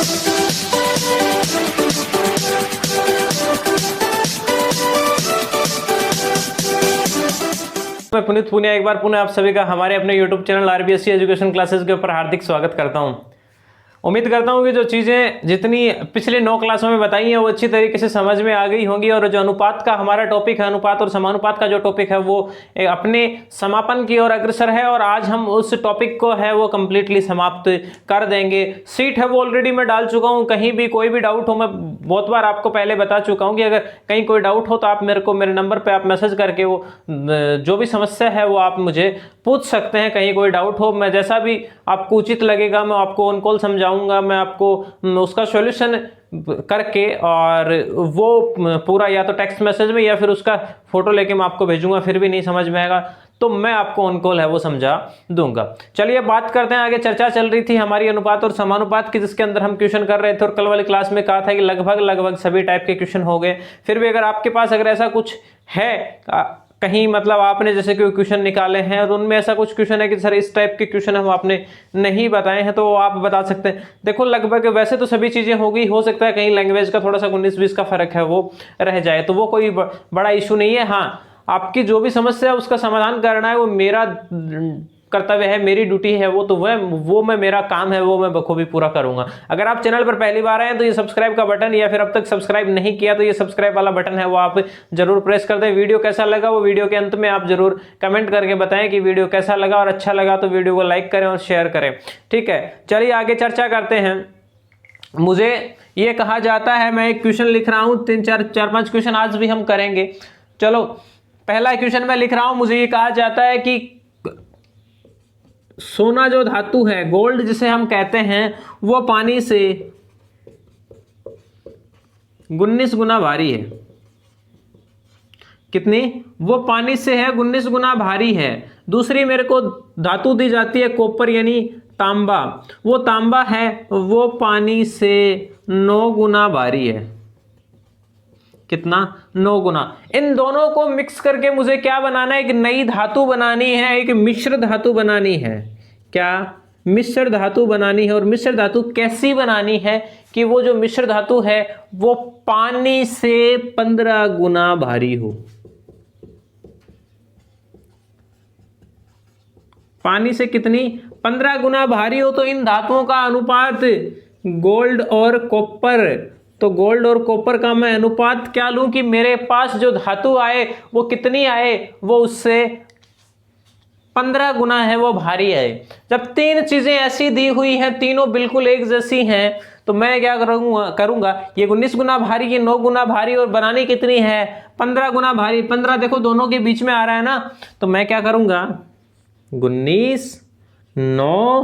मैं पुनीत पुनिया एक बार पुनः आप सभी का हमारे अपने YouTube channel RBSC education classes के ऊपर हार्दिक स्वागत करता हूं। उम्मीद करता हूं कि जो चीज़ें जितनी पिछले 9 क्लासों में बताई हैं वो अच्छी तरीके से समझ में आ गई होंगी, और जो अनुपात का हमारा टॉपिक है, अनुपात और समानुपात का जो टॉपिक है वो अपने समापन की ओर अग्रसर है, और आज हम उस टॉपिक को है वो कंप्लीटली समाप्त कर देंगे। सीट है वो ऑलरेडी मैं डाल चुका हूँ, कहीं भी कोई भी डाउट हो, मैं बहुत बार आपको पहले बता चुका हूँ कि अगर कहीं कोई डाउट हो तो आप मेरे को मेरे नंबर पर आप मैसेज करके वो जो भी समस्या है वो आप मुझे पूछ सकते हैं। कहीं कोई डाउट हो, मैं जैसा भी आपको उचित लगेगा मैं आपको ऑन कॉल समझाऊंगा, मैं आपको उसका सॉल्यूशन करके और वो पूरा या तो टेक्स्ट मैसेज में या फिर उसका फोटो लेके मैं आपको भेजूंगा। फिर भी नहीं समझ में आएगा तो मैं आपको ऑन कॉल है वो समझा दूंगा। चलिए बात करते हैं आगे। चर्चा चल रही थी हमारी अनुपात और समानुपात की, जिसके अंदर हम क्वेश्चन कर रहे थे, और कल वाली क्लास में कहा था कि लगभग सभी टाइप के क्वेश्चन हो गए। फिर भी अगर आपके पास अगर ऐसा कुछ है कहीं, मतलब आपने जैसे कोई क्वेश्चन निकाले हैं और उनमें ऐसा कुछ क्वेश्चन है कि सर इस टाइप के क्वेश्चन हम आपने नहीं बताए हैं, तो आप बता सकते हैं। देखो लगभग वैसे तो सभी चीजें होगी, हो सकता है कहीं लैंग्वेज का थोड़ा सा 19-20 का फर्क है वो रह जाए, तो वो कोई बड़ा इशू नहीं है। हाँ, आपकी जो भी समस्या है उसका समाधान करना है वो मेरा कर्तव्य है, मेरी ड्यूटी है वो, तो वो मैं मेरा काम है वो मैं बखूबी पूरा करूंगा। अगर आप चैनल पर पहली बार आए हैं तो ये सब्सक्राइब का बटन, या फिर अब तक सब्सक्राइब नहीं किया तो ये सब्सक्राइब वाला बटन है वो आप जरूर प्रेस कर दें। वीडियो कैसा लगा वो वीडियो के अंत में आप जरूर कमेंट करके बताएं कि वीडियो कैसा लगा, और अच्छा लगा तो वीडियो को लाइक करें और शेयर करें। ठीक है, चलिए आगे चर्चा करते हैं। मुझे ये कहा जाता है, मैं एक क्वेश्चन लिख रहा हूँ, 4-5 क्वेश्चन आज भी हम करेंगे। चलो पहला क्वेश्चन मैं लिख रहा हूं। मुझे ये कहा जाता है कि सोना जो धातु है, गोल्ड जिसे हम कहते हैं, वो पानी से 19 गुना भारी है। कितनी? वो पानी से है 19 गुना भारी है। दूसरी मेरे को धातु दी जाती है कॉपर यानी तांबा, वो तांबा है वो पानी से 9 गुना भारी है। कितना? 9 गुना। इन दोनों को मिक्स करके मुझे क्या बनाना है? एक नई धातु बनानी है, एक मिश्र धातु बनानी है। क्या? मिश्र धातु बनानी है। और मिश्र धातु कैसी बनानी है कि वो जो मिश्र धातु है वो पानी से 15 गुना भारी हो। पानी से कितनी? 15 गुना भारी हो। तो इन धातुओं का अनुपात गोल्ड और कॉपर, तो गोल्ड और कॉपर का मैं अनुपात क्या लूं कि मेरे पास जो धातु आए वो कितनी आए? वो उससे 15 गुना है वो भारी है। जब तीन चीजें ऐसी दी हुई हैं, तीनों बिल्कुल एक जैसी हैं, तो मैं क्या करूंगा ये 19 गुना भारी, ये 9 गुना भारी, और बनानी कितनी है? 15 गुना भारी। 15 देखो दोनों के बीच में आ रहा है ना, तो मैं क्या करूंगा 19 9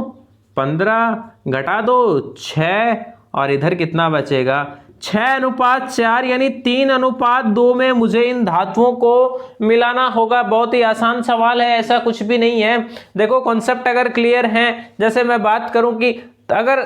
15 घटा दो 6, और इधर कितना बचेगा? 6:4 यानी 3:2 में मुझे इन धातुओं को मिलाना होगा। बहुत ही आसान सवाल है, ऐसा कुछ भी नहीं है। देखो कॉन्सेप्ट अगर क्लियर है, जैसे मैं बात करूं कि अगर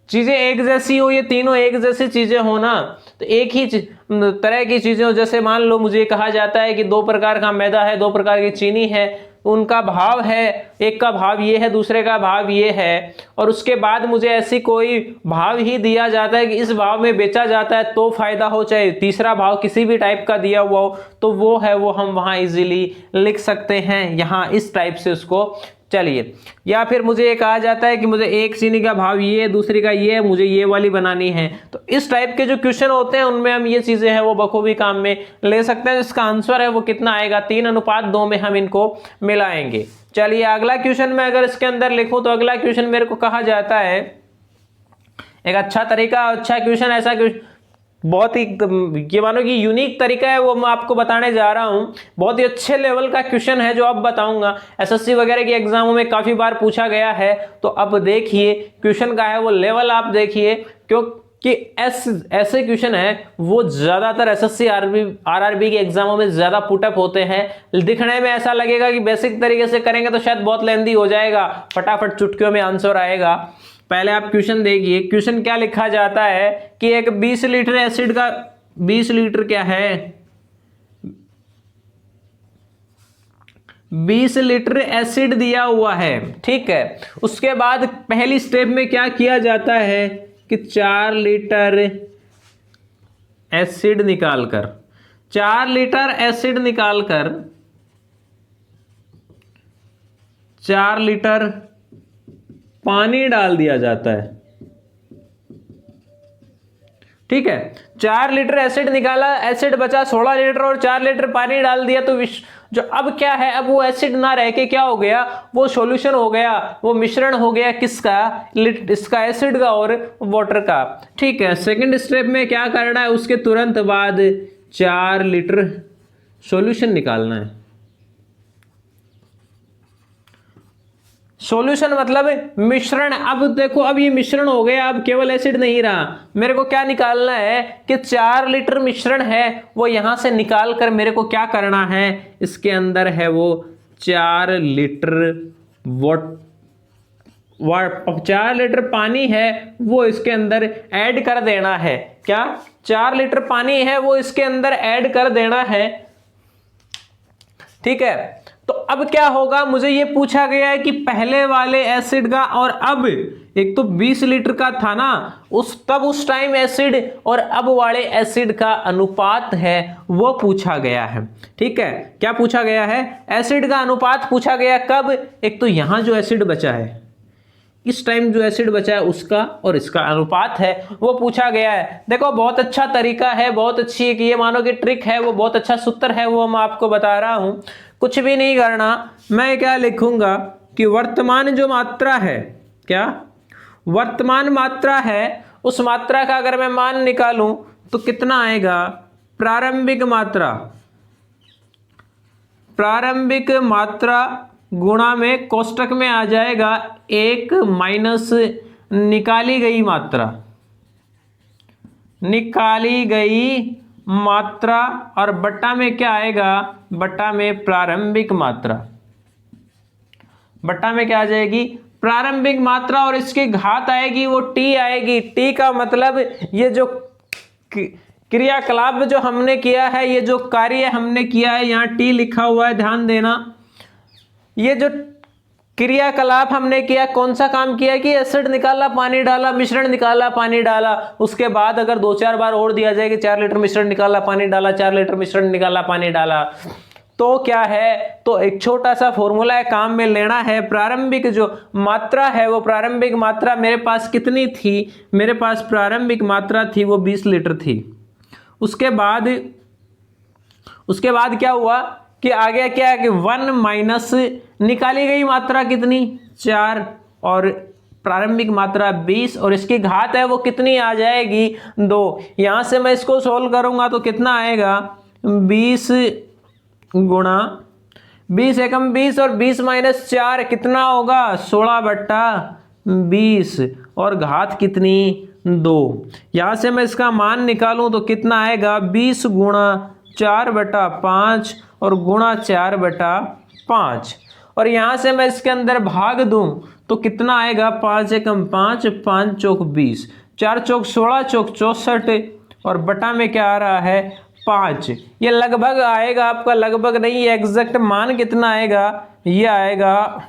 चीजें एक जैसी हो, ये तीनों एक जैसी चीजें हो ना, तो एक ही तरह की चीजें हो। जैसे मान लो मुझे कहा जाता है कि 2 प्रकार का मैदा है, 2 प्रकार की चीनी है, उनका भाव है, एक का भाव ये है, दूसरे का भाव ये है, और उसके बाद मुझे ऐसी कोई भाव ही दिया जाता है कि इस भाव में बेचा जाता है तो फायदा हो, चाहे तीसरा भाव किसी भी टाइप का दिया हुआ हो, तो वो है वो हम वहां इजीली लिख सकते हैं यहां इस टाइप से उसको। चलिए, या फिर मुझे ये कहा जाता है कि मुझे एक चीनी का भाव ये है, दूसरी का ये है, मुझे ये वाली बनानी है, तो इस टाइप के जो क्वेश्चन होते हैं उनमें हम ये चीजें हैं वो बखूबी काम में ले सकते हैं। इसका आंसर है वो कितना आएगा? 3:2 में हम इनको मिलाएंगे। चलिए अगला क्वेश्चन मैं अगर इसके अंदर लिखूं तो अगला क्वेश्चन मेरे को कहा जाता है, एक अच्छा तरीका, अच्छा क्वेश्चन, ऐसा क्वेश्चन बहुत ही ये मानो कि यूनिक तरीका है वो मैं आपको बताने जा रहा हूं। बहुत ही अच्छे लेवल का क्वेश्चन है जो अब बताऊंगा, एसएससी वगैरह के एग्जामों में काफी बार पूछा गया है। तो अब देखिए क्वेश्चन का है वो लेवल, आप देखिए, क्योंकि ऐसे क्वेश्चन है वो ज्यादातर एसएससी आरआरबी के एग्जामों में ज्यादा पुटअप होते हैं। दिखने में ऐसा लगेगा कि बेसिक तरीके से करेंगे तो शायद बहुत लेंदी हो जाएगा, फटाफट चुटकियों में आंसर आएगा। पहले आप क्वेश्चन देखिए, क्वेश्चन क्या लिखा जाता है कि एक 20 लीटर एसिड का 20 लीटर क्या है 20 लीटर एसिड दिया हुआ है, ठीक है। उसके बाद पहली स्टेप में क्या किया जाता है कि 4 लीटर एसिड निकालकर 4 लीटर एसिड निकालकर 4 लीटर पानी डाल दिया जाता है। ठीक है, 4 लीटर एसिड निकाला, एसिड बचा 16 लीटर और 4 लीटर पानी डाल दिया, तो जो अब क्या है, अब वो एसिड ना रह के क्या हो गया, वो सॉल्यूशन हो गया, वो मिश्रण हो गया किसका, इसका एसिड का और वाटर का। ठीक है, सेकंड स्टेप में क्या करना है, उसके तुरंत बाद 4 लीटर सॉल्यूशन निकालना है। सॉल्यूशन मतलब मिश्रण। अब देखो, अब ये मिश्रण हो गया, अब केवल एसिड नहीं रहा, मेरे को क्या निकालना है कि 4 लीटर मिश्रण है वो यहां से निकाल कर मेरे को क्या करना है, इसके अंदर है वो 4 लीटर 4 लीटर पानी है वो इसके अंदर ऐड कर देना है। क्या 4 लीटर पानी है वो इसके अंदर ऐड कर देना है। ठीक है, तो अब क्या होगा, मुझे ये पूछा गया है कि पहले वाले एसिड का और अब, एक तो 20 लीटर का था ना, उस टाइम एसिड और अब वाले एसिड का अनुपात है वो पूछा गया है। ठीक है, क्या पूछा गया है, एसिड का अनुपात पूछा गया। कब, एक तो यहां जो एसिड बचा है, इस टाइम जो एसिड बचा है उसका और इसका अनुपात है वो पूछा गया है। देखो बहुत अच्छा तरीका है, बहुत अच्छी एक ये मानो कि ट्रिक है, वो बहुत अच्छा सूत्र है, वो मैं आपको बता रहा हूं। कुछ भी नहीं करना, मैं क्या लिखूंगा कि वर्तमान जो मात्रा है, क्या वर्तमान मात्रा है, उस मात्रा का अगर मैं मान निकालूं तो कितना आएगा, प्रारंभिक मात्रा गुणा में कोष्टक में आ जाएगा 1 माइनस निकाली गई मात्रा और बट्टा में क्या आएगा, बट्टा में प्रारंभिक मात्रा, बट्टा में क्या आ जाएगी, प्रारंभिक मात्रा, और इसकी घात आएगी वो टी आएगी। टी का मतलब ये जो क्रियाकलाप जो हमने किया है, ये जो कार्य हमने किया है, यहाँ टी लिखा हुआ है, ध्यान देना। ये जो क्रियाकलाप हमने किया, कौन सा काम किया कि एसिड निकाला, पानी डाला, मिश्रण निकाला, पानी डाला, उसके बाद अगर 2-4 बार और दिया जाए कि 4 लीटर मिश्रण निकाला, पानी डाला, 4 लीटर मिश्रण निकाला, पानी डाला, तो क्या है, तो एक छोटा सा फॉर्मूला है, काम में लेना है। प्रारंभिक जो मात्रा है, वो प्रारंभिक मात्रा मेरे पास कितनी थी, मेरे पास प्रारंभिक मात्रा थी वो 20 लीटर थी। उसके बाद क्या हुआ कि आगे क्या है कि 1 माइनस निकाली गई मात्रा कितनी, 4, और प्रारंभिक मात्रा 20, और इसकी घात है वो कितनी आ जाएगी, 2। यहां से मैं इसको सोल्व करूंगा तो कितना आएगा, 20 गुणा 20 एकम 20 और 20 माइनस 4 कितना होगा, 16/20, और घात कितनी, 2। यहां से मैं इसका मान निकालूं तो कितना आएगा, 20 गुणा 4/5 और गुणा 4/5, और यहां से मैं इसके अंदर भाग दूं तो कितना आएगा, 5 एकम 5, 5 चौक 20, 4 चौक 16, चौक 64, और बटा में क्या आ रहा है, 5। ये लगभग आएगा आपका, लगभग नहीं, ये एग्जैक्ट मान कितना आएगा, ये आएगा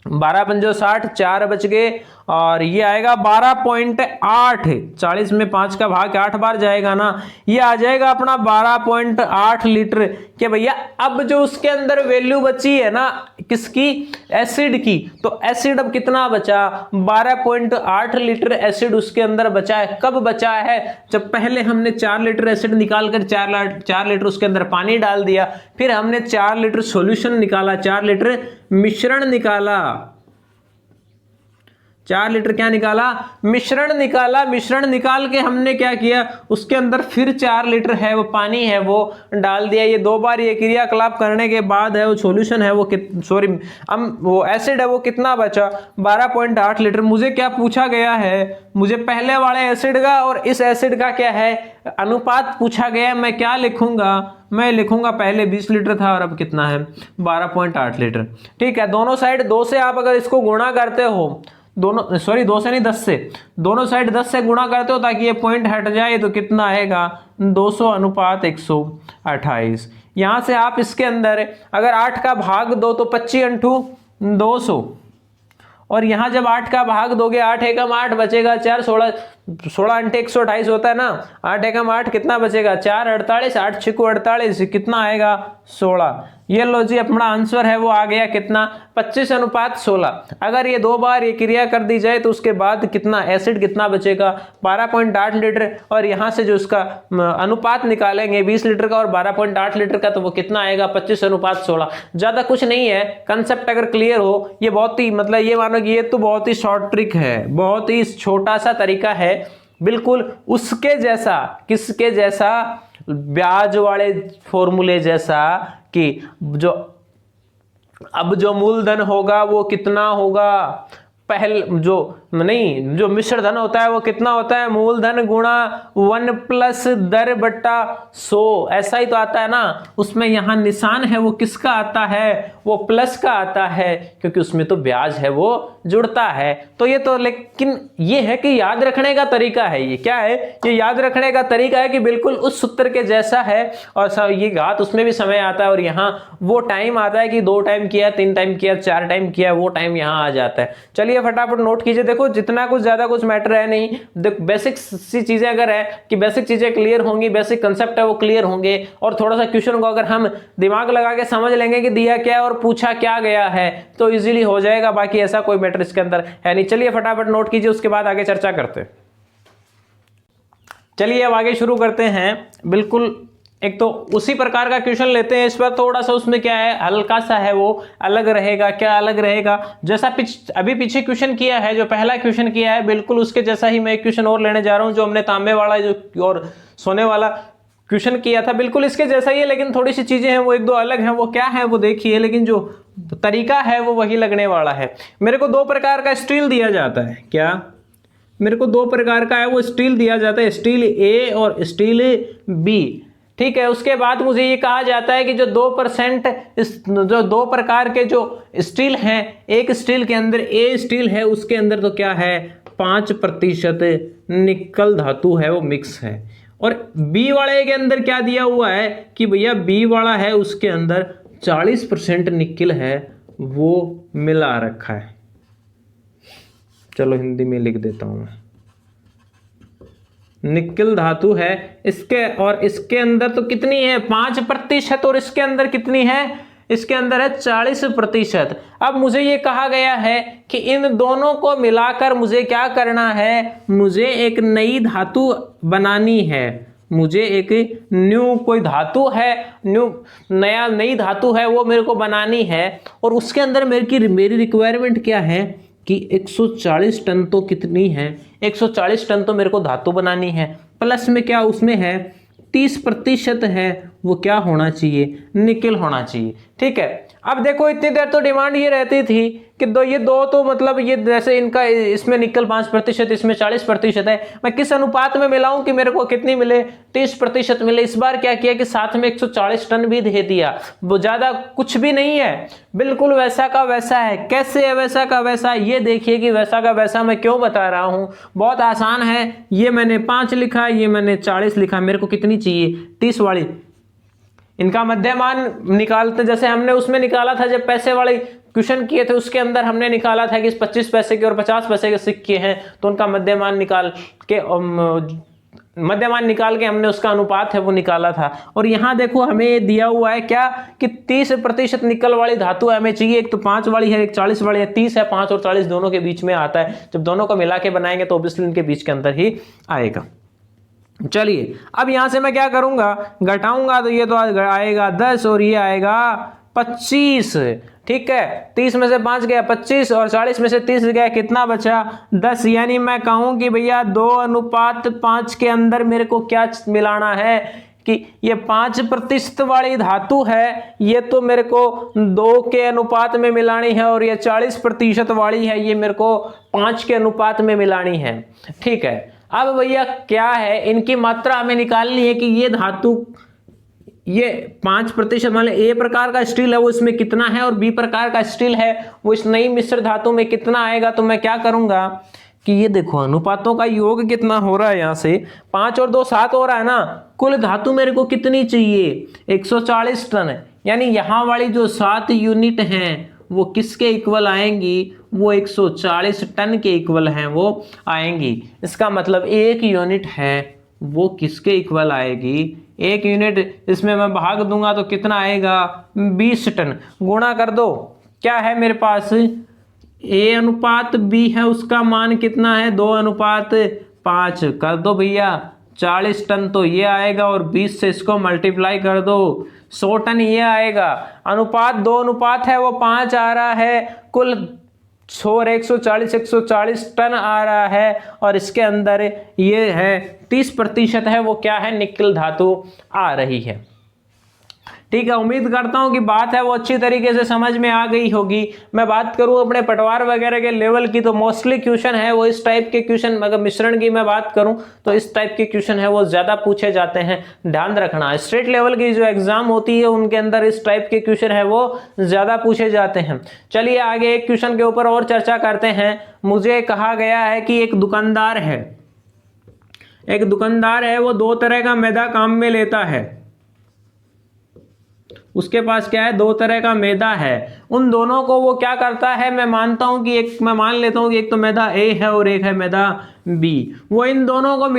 12×5 = 60, 4 बच गए, और ये आएगा 12.8। 40 में 5 का भाग 8 बार जाएगा ना, ये आ जाएगा अपना 12.8 लीटर के भैया। अब जो उसके अंदर वैल्यू बची है ना, किसकी, एसिड की, तो एसिड अब कितना बचा, 12.8 लीटर एसिड उसके अंदर बचा है। कब बचा है, जब पहले हमने 4 लीटर एसिड निकाल कर 4 लीटर उसके अंदर पानी डाल दिया, फिर हमने 4 लीटर सॉल्यूशन निकाला, 4 लीटर मिश्रण निकाला, 4 लीटर क्या निकाला, मिश्रण निकाला। मिश्रण निकाल के हमने क्या किया, उसके अंदर फिर 4 लीटर है वो पानी है वो डाल दिया। ये 2 बार ये क्रियाकलाप करने के बाद है वो सॉल्यूशन है वो वो एसिड है वो कितना बचा, 12.8 लीटर। मुझे क्या पूछा गया है, मुझे पहले वाले एसिड का और इस एसिड का क्या है अनुपात पूछा गया है। मैं क्या लिखूंगा, मैं लिखूंगा पहले 20 लीटर था और अब कितना है, 12.8 लीटर। ठीक है, दोनों साइड 2 से आप अगर इसको गुणा करते हो, दोनों सॉरी 2 से नहीं 10 से, दोनों साइड 10 से गुणा करते हो ताकि ये पॉइंट हट जाए, तो कितना आएगा, 200:128। यहां से आप इसके अंदर अगर 8 का भाग दो तो 25 × 200, और यहाँ जब 8 का भाग दोगे, 8 एकम 8 बचेगा 4, 16 16 अंटे 128 होता है ना, 8 एकम 8 कितना बचेगा 4, 48, 8 छिको 48, कितना आएगा 16। ये लो जी अपना आंसर है वो आ गया कितना 25:16। अगर ये 2 बार ये क्रिया कर दी जाए तो उसके बाद कितना एसिड कितना बचेगा 12.8 लीटर, और यहाँ से जो उसका अनुपात निकालेंगे 20 लीटर का और 12.8 लीटर का, तो वो कितना आएगा 25:16। ज़्यादा कुछ नहीं है, कंसेप्ट अगर क्लियर हो, ये बहुत ही मतलब ये मानो कि ये तो बहुत ही शॉर्ट ट्रिक है, बहुत ही छोटा सा तरीका है, बिल्कुल उसके जैसा, किसके जैसा, ब्याज वाले फॉर्मूले जैसा, कि जो अब जो मूलधन होगा वो कितना होगा, जो मिश्र धन होता है वो कितना होता है, मूलधन गुणा 1 प्लस दर बट्टा 100, ऐसा ही तो आता है ना। उसमें यहाँ निशान है वो किसका आता है, वो प्लस का आता है, क्योंकि उसमें तो ब्याज है वो जुड़ता है। तो ये तो, लेकिन ये है कि याद रखने का तरीका है, ये क्या है, ये याद रखने का तरीका है कि बिल्कुल उस सूत्र के जैसा है, और ये घात उसमें भी समय आता है, और यहाँ वो टाइम आता है कि 2 टाइम किया, 3 टाइम किया, 4 टाइम किया, वो टाइम यहाँ आ जाता है। चलिए फटाफट नोट कीजिए। देखो जितना कुछ ज्यादा कुछ मैटर है नहीं, बेसिक सी चीजें अगर है कि बेसिक चीजें क्लियर होंगी, बेसिक कंसेप्ट है वो क्लियर होंगे, और थोड़ा सा क्वेश्चन को अगर हम दिमाग लगा के समझ लेंगे कि दिया क्या है और पूछा क्या गया है, तो इजीली हो जाएगा। बाकी ऐसा कोई मैटर इसके अंदर है नहीं। चलिए फटाफट नोट कीजिए, उसके बाद आगे चर्चा करते हैं। चलिए अब आगे शुरू करते हैं। बिल्कुल एक तो उसी प्रकार का क्वेश्चन लेते हैं, इस बार थोड़ा सा उसमें क्या है, हल्का सा है वो अलग रहेगा। क्या अलग रहेगा, जैसा अभी पीछे क्वेश्चन किया है, जो पहला क्वेश्चन किया है, बिल्कुल उसके जैसा ही मैं एक क्वेश्चन और लेने जा रहा हूं, जो हमने तांबे वाला जो और सोने वाला क्वेश्चन किया था, बिल्कुल इसके जैसा ही है, लेकिन थोड़ी सी चीजें हैं वो 1-2 अलग हैं। वो क्या है वो देखिए, लेकिन जो तरीका है वो वही लगने वाला है। मेरे को 2 प्रकार का स्टील दिया जाता है, क्या मेरे को 2 प्रकार का है वो स्टील दिया जाता है, स्टील ए और स्टील बी, ठीक है। उसके बाद मुझे ये कहा जाता है कि जो 2% जो 2 प्रकार के जो स्टील हैं, एक स्टील के अंदर ए स्टील है, उसके अंदर तो क्या है 5% निकल धातु है वो मिक्स है, और बी वाले के अंदर क्या दिया हुआ है कि भैया बी वाला है उसके अंदर 40% निकल है वो मिला रखा है। चलो हिंदी में लिख देता हूं मैं, निकल धातु है इसके, और इसके अंदर तो कितनी है 5%, और इसके अंदर कितनी है, इसके अंदर है 40%। अब मुझे ये कहा गया है कि इन दोनों को मिलाकर मुझे क्या करना है, मुझे एक नई धातु बनानी है, मुझे एक न्यू कोई धातु है, नई धातु है वो मेरे को बनानी है, और उसके अंदर मेरी रिक्वायरमेंट क्या है कि 140 टन तो कितनी है, 140 टन तो मेरे को धातु बनानी है, प्लस में क्या उसमें है 30% है वो क्या होना चाहिए, निकल होना चाहिए, ठीक है। अब देखो इतनी देर तो डिमांड ये रहती थी कि ये दो तो मतलब ये जैसे इनका इसमें निकल 5%, इसमें 40% है, मैं किस अनुपात में मिलाऊं कि मेरे को कितनी मिले 30% मिले। इस बार क्या किया कि साथ में 140 टन भी दे दिया, वो ज्यादा कुछ भी नहीं है, बिल्कुल वैसा का वैसा है। कैसे है वैसा का वैसा, ये देखिए कि वैसा का वैसा मैं क्यों बता रहा हूं, बहुत आसान है। ये मैंने 5 लिखा, ये मैंने 40 लिखा, मेरे को कितनी चाहिए 30 वाली। इनका मध्यमान निकालते, जैसे हमने उसमें निकाला था जब पैसे वाले क्वेश्चन किए थे, उसके अंदर हमने निकाला था कि 25 पैसे के और 50 पैसे के सिक्के हैं, तो उनका मध्यमान निकाल के हमने उसका अनुपात है वो निकाला था। और यहाँ देखो हमें दिया हुआ है क्या कि 30% निकल वाली धातु हमें चाहिए, एक तो 5 वाली है, एक 40 वाली है, 30 है, 5 और 40 दोनों के बीच में आता है। जब दोनों को मिला के बनाएंगे तो ऑब्वियसली इनके बीच के अंदर ही आएगा। चलिए अब यहां से मैं क्या करूंगा, घटाऊंगा, तो ये तो आएगा 10 और ये आएगा 25, ठीक है। 30 में से 5 गया 25 और 40 में से 30 गया, कितना बचा 10। यानी मैं कहूं कि भैया 2:5 के अंदर मेरे को क्या मिलाना है कि ये 5% वाली धातु है, ये तो मेरे को 2 के अनुपात में मिलानी है, और ये 40% वाली है, ये मेरे को 5 के अनुपात में मिलानी है, ठीक है। अब भैया क्या है, इनकी मात्रा हमें निकालनी है कि ये धातु, ये 5% वाले ए प्रकार का स्टील है वो इसमें कितना है, और बी प्रकार का स्टील है वो इस नई मिश्र धातु में कितना आएगा। तो मैं क्या करूंगा कि ये देखो अनुपातों का योग कितना हो रहा है, यहाँ से 5 और 2 7 हो रहा है ना, कुल धातु मेरे को कितनी चाहिए 140 टन। यानी यहाँ वाली जो 7 यूनिट हैं वो किसके इक्वल आएंगी, वो 140 टन के इक्वल हैं वो आएंगी। इसका मतलब एक यूनिट है वो किसके इक्वल आएगी, एक यूनिट इसमें मैं भाग दूंगा तो कितना आएगा 20 टन। गुणा कर दो, क्या है मेरे पास A अनुपात B है, उसका मान कितना है 2:5 कर दो भैया, 40 टन तो ये आएगा और 20 से इसको मल्टीप्लाई कर दो 100 टन ये आएगा। अनुपात 2 अनुपात है वो 5 आ रहा है, कुल 140 टन आ रहा है और इसके अंदर ये है 30% है वो क्या है निकल धातु आ रही है। ठीक है, उम्मीद करता हूं कि बात है वो अच्छी तरीके से समझ में आ गई होगी। मैं बात करूं अपने पटवार वगैरह के लेवल की तो मोस्टली क्वेश्चन है वो इस टाइप के क्वेश्चन, अगर मिश्रण की मैं बात करूं तो इस टाइप के क्वेश्चन है वो ज्यादा पूछे जाते हैं, ध्यान रखना। स्टेट लेवल की जो एग्जाम होती है उनके अंदर इस टाइप के क्वेश्चन है वो ज्यादा पूछे जाते हैं। चलिए आगे एक क्वेश्चन के ऊपर और चर्चा करते हैं। मुझे कहा गया है कि एक दुकानदार है वो 2 तरह का मैदा काम में लेता है। उसके पास क्या है 2 तरह का मैदा है, उन दोनों को वो क्या करता है, मैं मान लेता हूं कि एक तो मैदा A है और एक है मैदा B। वो इन दोनों को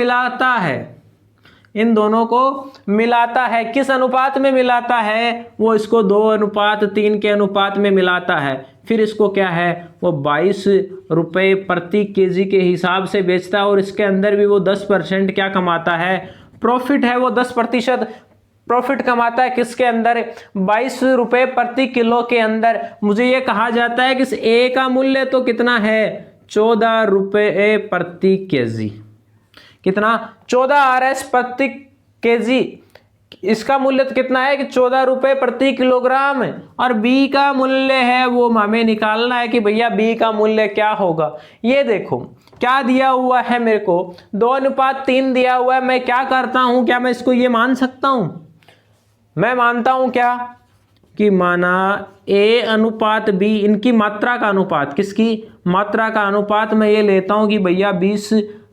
मिलाता है, किस अनुपात में मिलाता है, वो इसको 2:3 के अनुपात में मिलाता है। फिर इसको क्या है वो 22 रुपये प्रति केजी के हिसाब से बेचता है और इसके अंदर भी वो 10% क्या कमाता है, प्रॉफिट है वो 10% प्रॉफिट कमाता है। किसके अंदर 22 रुपये प्रति किलो के अंदर। मुझे ये कहा जाता है कि इस A का मूल्य तो कितना है 14 रुपये प्रति केजी, कितना 14 RS प्रति केजी। इसका मूल्य तो कितना है कि 14 रुपये प्रति किलोग्राम, और B का मूल्य है वो हमें निकालना है कि भैया B का मूल्य क्या होगा। ये देखो क्या दिया हुआ है मेरे को 2:3 दिया हुआ है। मैं क्या करता हूं, क्या मैं इसको ये मान सकता हूं, मैं मानता हूं क्या कि माना A अनुपात B, इनकी मात्रा का अनुपात, किसकी मात्रा का अनुपात मैं ये लेता हूं कि भैया 20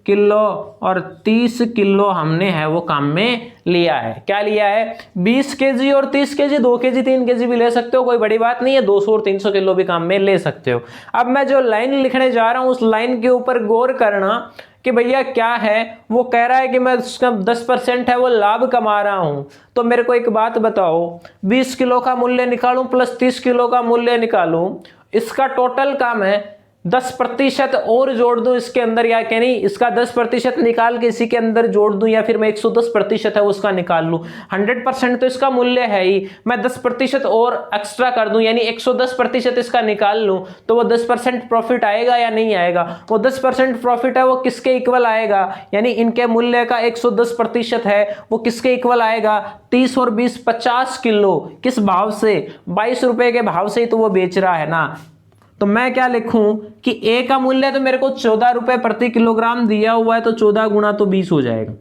किलो और 30 किलो हमने है वो काम में लिया है। क्या लिया है 20 केजी और 30 केजी, 2 केजी 3 केजी भी ले सकते हो, कोई बड़ी बात नहीं है, 200 और 300 किलो भी काम में ले सकते हो। अब मैं जो लाइन लिखने जा रहा हूं उस लाइन के ऊपर गौर करना कि भैया क्या है, वो कह रहा है कि मैं उसका 10% है वो लाभ कमा रहा हूं। तो मेरे को एक बात बताओ, 20 किलो का मूल्य निकालूं प्लस 30 किलो का मूल्य निकालूं, इसका टोटल काम है 10% और जोड़ दूं इसके अंदर, या क्या नहीं इसका 10% निकाल के इसी के अंदर जोड़ दूं, या फिर मैं 110% है उसका निकाल लूं। 100% तो इसका मूल्य है ही, मैं 10% और एक्स्ट्रा कर दूं यानी 110% इसका निकाल लूं, तो वो 10% प्रॉफिट आएगा या नहीं आएगा। वो 10% प्रॉफिट है वो किसके इक्वल आएगा, यानी इनके मूल्य का 110% है वो किसके इक्वल आएगा, 30 और 20 50 किलो। किस भाव से, 22 रुपए के भाव से ही तो वो बेच रहा है ना। तो मैं क्या लिखूं कि A का मूल्य तो मेरे को 14 रुपए प्रति किलोग्राम दिया हुआ है, तो 14 गुणा तो 20 हो जाएगा,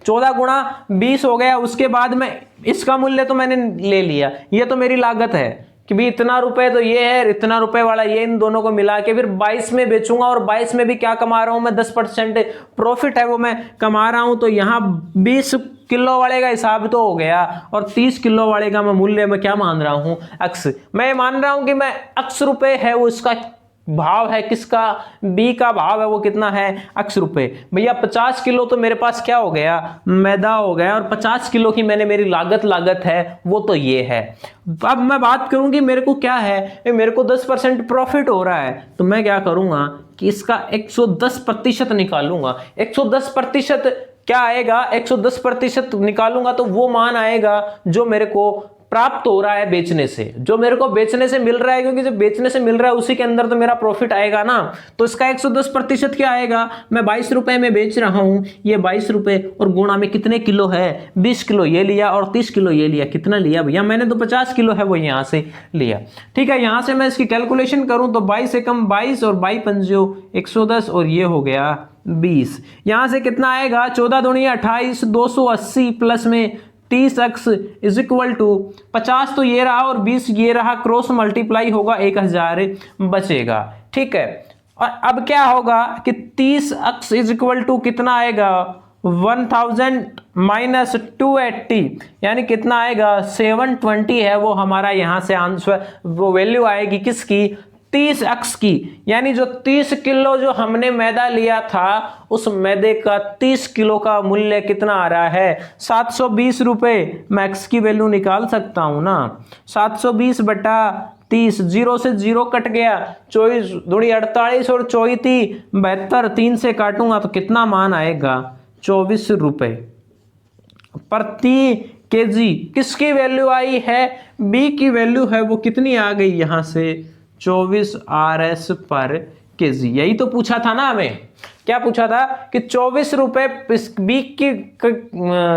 14 गुणा 20 हो गया। उसके बाद में इसका मूल्य तो मैंने ले लिया, ये तो मेरी लागत है कि भी इतना रुपए तो ये है, इतना रुपए वाला ये, इन दोनों को मिला के फिर 22 में बेचूंगा, और 22 में भी क्या कमा रहा हूं मैं 10% प्रॉफिट है वो मैं कमा रहा हूं। तो यहाँ 20 किलो वाले का हिसाब तो हो गया, और 30 किलो वाले का मैं मूल्य में क्या मान रहा हूं, x। मैं मान रहा हूं कि मैं x रुपए है वो इसका भाव है, किसका B का भाव है वो कितना है x रुपए। भैया 50 किलो तो मेरे पास क्या हो गया, मैदा हो गया, और 50 किलो की मैंने मेरी लागत है वो तो ये है। अब मैं बात करूं कि मेरे को क्या है, मेरे को 10% प्रॉफिट हो रहा है, तो मैं क्या करूंगा कि इसका 110% निकालूंगा। 110% क्या आएगा, 110% निकालूंगा तो वो मान आएगा जो मेरे को प्राप्त हो रहा है बेचने से, जो मेरे को बेचने से मिल रहा है, क्योंकि जो बेचने से मिल रहा है उसी के अंदर तो मेरा प्रॉफिट आएगा ना। तो इसका 110% क्या आएगा, मैं 22 रुपए में बेच रहा हूं, ये 22 रुपए और गुणा में कितने किलो है, 20 किलो ये लिया और 30 किलो ये लिया। कितना लिया भैया, मैंने तो 50 किलो है वो यहां से लिया। ठीक है, यहां से मैं इसकी कैलकुलेशन करूं तो 22 एकम 22 और 22 पंजो 110 और ये हो गया 20। यहां से कितना आएगा, 14 दूनी 28, 280 प्लस में 30x इज इक्वल टू 50 तो ये रहा और 20 ये रहा, क्रॉस मल्टीप्लाई होगा 1000 बचेगा। ठीक है, और अब क्या होगा कि 30x इज इक्वल टू कितना आएगा, 1000 माइनस 280 यानी कितना आएगा 720 है वो हमारा यहाँ से आंसर, वो वैल्यू आएगी किसकी 30x की। यानी जो 30 किलो जो हमने मैदा लिया था उस मैदे का 30 किलो का मूल्य कितना आ रहा है 720 रुपये। मैं x की वैल्यू निकाल सकता हूं ना, 720 बटा 30, 0 से 0 कट गया, 24 दूनी 48 और 24 72, 3 से काटूंगा तो कितना मान आएगा 24 रुपये प्रति केजी। किसकी वैल्यू आई है बी की वैल्यू है वो कितनी आ गई यहां से 24 RS पर केजी। यही तो पूछा था ना हमें, क्या पूछा था कि 24 रुपए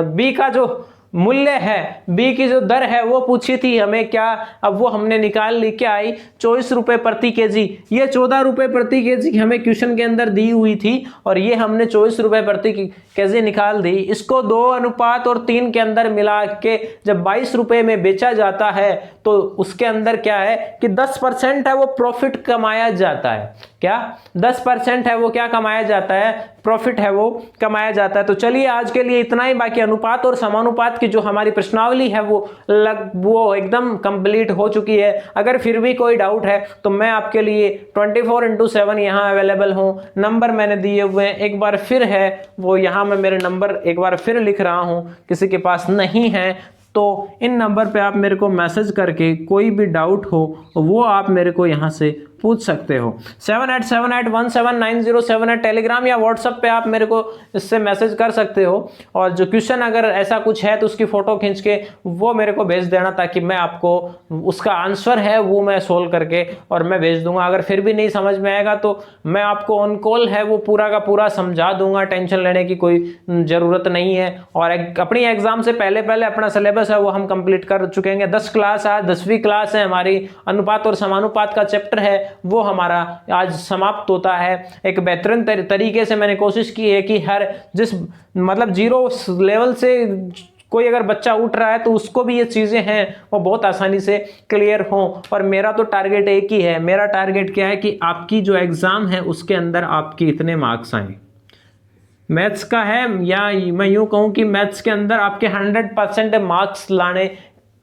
बी का जो मूल्य है, बी की जो दर है वो पूछी थी हमें क्या, अब वो हमने निकाल ली, क्या आई 24 रुपए प्रति केजी। ये 14 रुपए प्रति केजी हमें क्वेश्चन के अंदर दी हुई थी और ये हमने 24 रुपए प्रति केजी निकाल दी। इसको 2:3 के अंदर मिला के जब 22 रुपए में बेचा जाता है तो उसके अंदर क्या है कि 10% है वो प्रॉफिट कमाया जाता है। क्या 10% है वो क्या कमाया जाता है, प्रॉफिट है वो कमाया जाता है। तो चलिए आज के लिए इतना ही। बाकी अनुपात और समानुपात की जो हमारी प्रश्नावली है वो एकदम कंप्लीट हो चुकी है। अगर फिर भी कोई डाउट है तो मैं आपके लिए 24/7 यहाँ अवेलेबल हूँ। नंबर मैंने दिए हुए हैं, एक बार फिर है वो यहाँ मैं मेरे नंबर एक बार फिर लिख रहा हूँ, किसी के पास नहीं है तो इन नंबर पे आप मेरे को मैसेज करके कोई भी डाउट हो वो आप मेरे को यहाँ से पूछ सकते हो। 7878179078 टेलीग्राम या व्हाट्सएप पे आप मेरे को इससे मैसेज कर सकते हो और जो क्वेश्चन अगर ऐसा कुछ है तो उसकी फ़ोटो खींच के वो मेरे को भेज देना ताकि मैं आपको उसका आंसर है वो मैं सोल्व करके और मैं भेज दूंगा। अगर फिर भी नहीं समझ में आएगा तो मैं आपको ऑन कॉल है वो पूरा का पूरा समझा दूंगा, टेंशन लेने की कोई ज़रूरत नहीं है। और अपनी एग्ज़ाम से पहले अपना सिलेबस है वो हम कंप्लीट कर चुके हैं। 10 क्लास आज 10वीं क्लास है हमारी, अनुपात और समानुपात का चैप्टर है वो हमारा आज समाप्त होता है। एक बेहतरीन तरीके से मैंने कोशिश की है कि हर जिस मतलब 0 लेवल से कोई अगर बच्चा उठ रहा है तो उसको भी ये चीज़ें हैं वो बहुत आसानी से क्लियर हों। और मेरा तो टारगेट एक ही है, मेरा टारगेट क्या है कि आपकी जो एग्ज़ाम है उसके अंदर आपके इतने मार्क्स आए। मैथ्स का है या मैं यूँ कहूँ कि मैथ्स के अंदर आपके 100% मार्क्स लाने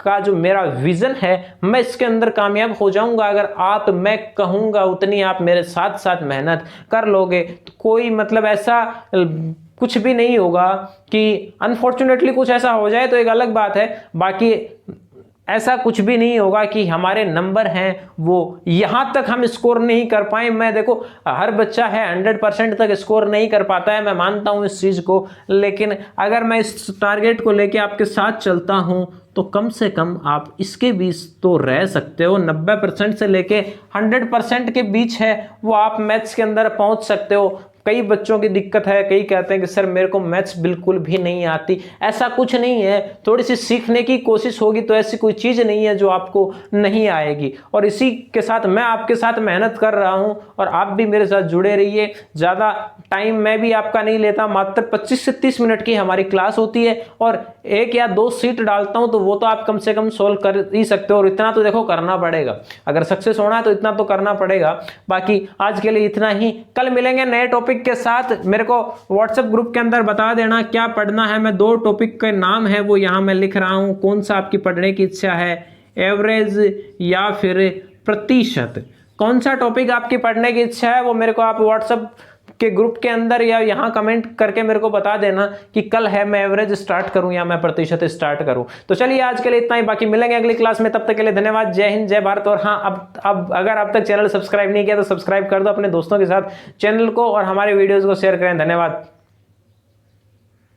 का जो मेरा विजन है मैं इसके अंदर कामयाब हो जाऊंगा। अगर आप मैं कहूँगा उतनी आप मेरे साथ साथ मेहनत कर लोगे तो कोई मतलब ऐसा कुछ भी नहीं होगा कि अनफॉर्चुनेटली कुछ ऐसा हो जाए तो एक अलग बात है, बाकी ऐसा कुछ भी नहीं होगा कि हमारे नंबर हैं वो यहाँ तक हम स्कोर नहीं कर पाए। मैं देखो हर बच्चा है 100% तक स्कोर नहीं कर पाता है, मैं मानता हूँ इस चीज़ को, लेकिन अगर मैं इस टारगेट को लेके आपके साथ चलता हूँ तो कम से कम आप इसके बीच तो रह सकते हो। 90% से लेके 100% के बीच है वो आप मैथ्स के अंदर पहुँच सकते हो। कई बच्चों की दिक्कत है, कई कहते हैं कि सर मेरे को मैथ्स बिल्कुल भी नहीं आती। ऐसा कुछ नहीं है, थोड़ी सी सीखने की कोशिश होगी तो ऐसी कोई चीज़ नहीं है जो आपको नहीं आएगी। और इसी के साथ मैं आपके साथ मेहनत कर रहा हूं और आप भी मेरे साथ जुड़े रहिए। ज़्यादा टाइम मैं भी आपका नहीं लेता, मात्र 25 से 30 मिनट की हमारी क्लास होती है और 1 या 2 सीट डालता हूँ तो वो तो आप कम से कम सोल्व कर ही सकते हो। और इतना तो देखो करना पड़ेगा, अगर सक्सेस होना है तो इतना तो करना पड़ेगा। बाकी आज के लिए इतना ही, कल मिलेंगे नए टॉपिक के साथ। मेरे को व्हाट्सएप ग्रुप के अंदर बता देना क्या पढ़ना है। मैं 2 टॉपिक के नाम है वो यहाँ मैं लिख रहा हूँ, कौन सा आपकी पढ़ने की इच्छा है, एवरेज या फिर प्रतिशत। कौन सा टॉपिक आपकी पढ़ने की इच्छा है वो मेरे को आप व्हाट्सएप के ग्रुप के अंदर या यहाँ कमेंट करके मेरे को बता देना कि कल है मैं एवरेज स्टार्ट करूं या मैं प्रतिशत स्टार्ट करूं। तो चलिए आज के लिए इतना ही, बाकी मिलेंगे अगली क्लास में, तब तक के लिए धन्यवाद। जय हिंद, जय भारत। और हाँ, अब अगर अब तक चैनल सब्सक्राइब नहीं किया तो सब्सक्राइब कर दो अपने दोस्तों के साथ चैनल को और हमारे वीडियोज़ को शेयर करें। धन्यवाद।